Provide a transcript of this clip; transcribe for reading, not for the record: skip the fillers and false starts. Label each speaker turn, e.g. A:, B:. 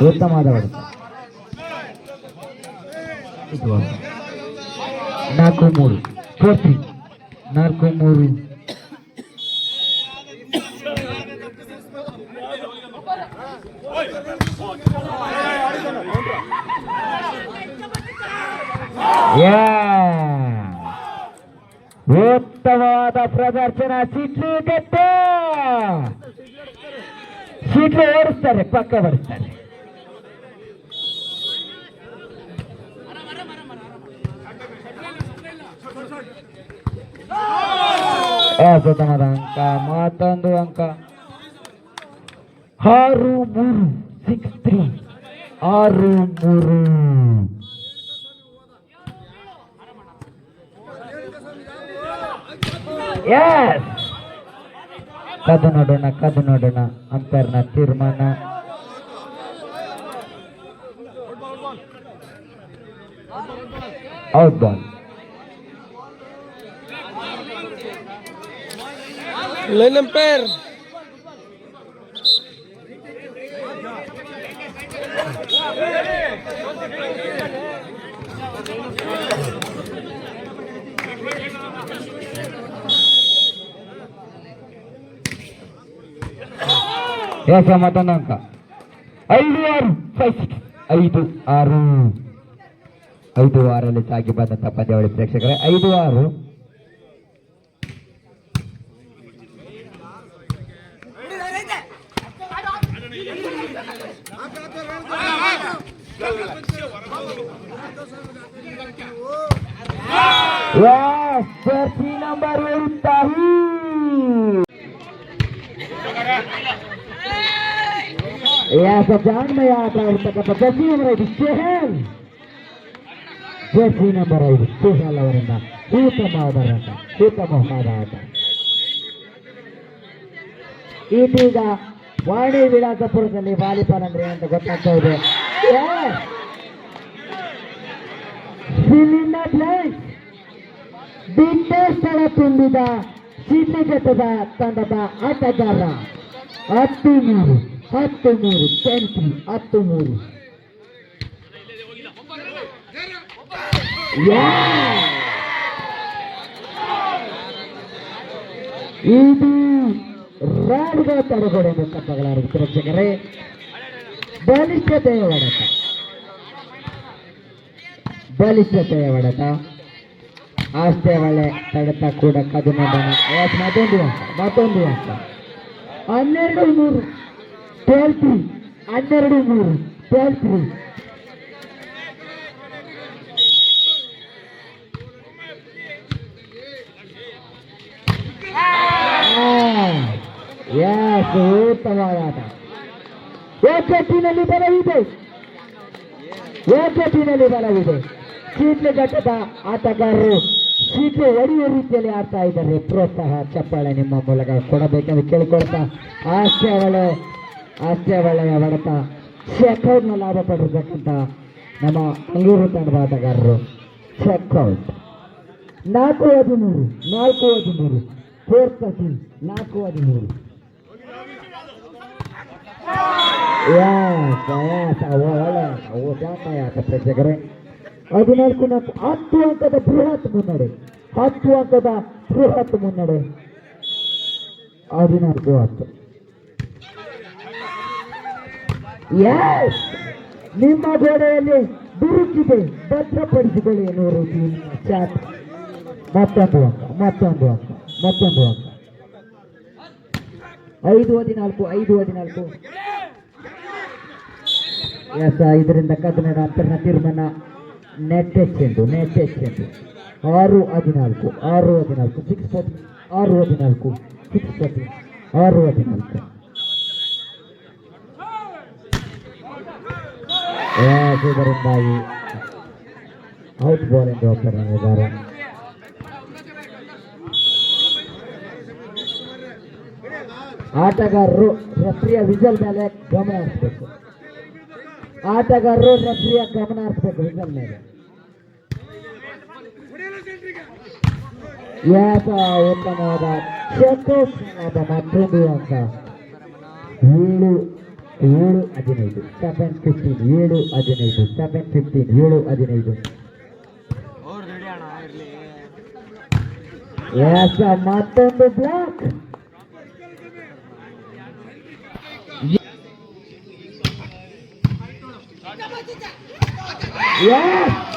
A: ಉತ್ತಮವಾದ ಹೊಡೆತ. 4-3 4-3. ಉತ್ತಮವಾದ ಪ್ರದರ್ಶನ. ಸಿಡ್ಲು ಓಡಿಸ್ತಾರೆ, ಪಕ್ಕ ಬಡಿಸ್ತಾರೆ. ಉತ್ತಮವಾದ ಅಂಕ, ಮತ್ತೊಂದು ಅಂಕ. 6-3 6-3 6-3. ಕದು ನೋಡೋಣ ಅಂಪೈರ್ನ ತೀರ್ಮಾನ. Out ball.
B: Line umpire.
A: ಮತ್ತೊಂದು ಅಂಕ. 5-6 5-6 ಸಾಗಿ ಬಂದಂತ ಪಂದ್ಯಾವಳಿ ಪ್ರೇಕ್ಷಕರೇ. 5-6. ಜರ್ಸಿ ನಂಬರ್ 7 ಜಾಣ್ಮಯ ಆಟ ಆಡ್ತಕ್ಕಂಥ ಜರ್ಸಿ ನಂಬರ್ 5 ಶೆಹಲ್. ಜರ್ಸಿ ನಂಬರ್ 5 ಶೆಹಲ್ ಅವರನ್ನ ಉತ್ತಮವಾದ ಆಟ. ಇದೀಗ ವಾಣಿ ವಿಳಾಸಪುರದಲ್ಲಿ ವಾಲಿಬಾಲ್ ಅಂದ್ರೆ ಅಂತ ಗೊತ್ತಾಗ್ತಾ ಇದೆ. ಸ್ಥಳ ತುಂಬಿದ ಶಿಡ್ಲಘಟ್ಟದ ತಂಡದ ಆಟಗಾರ. 10-3 10-3 ಇದು ರಾಡ್ಗಳ ತಡೆಗೋಡೆ ತಪ್ಪಗಳಾರು ಪ್ರೇಕ್ಷಕರೇ. ಬಲಿಷ್ಠತೆಯ ಹೊಡೆತ. ಅಷ್ಟೇ ಒಳ್ಳೆ ತಡೆತ ಕೂಡ. ಕದು ನೋಡೋಣ. ಮತ್ತೊಂದು ಅಂಕ 12-3 12-3 12-3. ಉತ್ತಮವಾದ ಆಟ. ಒಗ್ಗಟ್ಟಿನಲ್ಲಿ ಬಲವಿದೆ. ಶಿಡ್ಲಘಟ್ಟದ ಆಟಗಾರರು ಶಿಡ್ಲು ಹೊಡೆಯುವ ರೀತಿಯಲ್ಲಿ ಆಡ್ತಾ ಇದ್ದಾರೆ. ಪ್ರೋತ್ಸಾಹ ಚಪ್ಪಾಳೆ ನಿಮ್ಮ ಮೂಲಕ ಕೊಡಬೇಕೆಂದು ಕೇಳಿಕೊಳ್ತಾ ಅಷ್ಟೇ ಒಳ್ಳೆಯ ಹೊಡೆತ. ಚೆಕ್ಔಟ್ನ ಲಾಭ ಪಡೆದಿರ್ತಕ್ಕಂಥ ನಮ್ಮ ಮಂಗಳೂರು ತಂಡದ ಆಟಗಾರರು. ಚೆಕ್ಔಟ್. 4-13 4-13 4-13. ಒಳ್ಳೆ ಆಟ ಪ್ರೇಕ್ಷಕರೇ. 14-4 10 ಅಂಕದ ಬೃಹತ್ ಮುನ್ನಡೆ. 14-10. ನಿಮ್ಮ ಗೋಡೆಯಲ್ಲಿ ಬಿರುಕಿದೆ, ಭದ್ರಪಡಿಸಿಕೊಳ್ಳಿ ಎನ್ನುವ ರೀತಿ ಚಾಟ್. ಮತ್ತೊಂದು ಅಂಕ. 5-14. ಇದರಿಂದ ಕದನದ ಅಂತರ್ನ ತೀರ್ಮಾನ. ನೆಟ್ ಚೆಂಡು. 6-14 6-14. ಇದರಿಂದಾಗಿ ಔಟ್ ಬಾಲ್ ಎಂದು ಹೋಗ್ತಾರೆ. ಆಟಗಾರರು ರೆಫ್ರಿಯ ವಿಜಲ್ ಮೇಲೆ ಗಮನ ಹರಿಸಬೇಕು. ಆಟಗಾರರು ರೆಫ್ರಿಯ ಗಮನ ಹರಿಸಬೇಕು ವಿಷಲ್ ಮೇಲೆ. ಉತ್ತಮವಾದ ಮತ್ತೊಂದು ಅಂಕ 7-15 7-15 7-15 ಮತ್ತೊಂದು ಬ್ಲಾಕ್. Yes!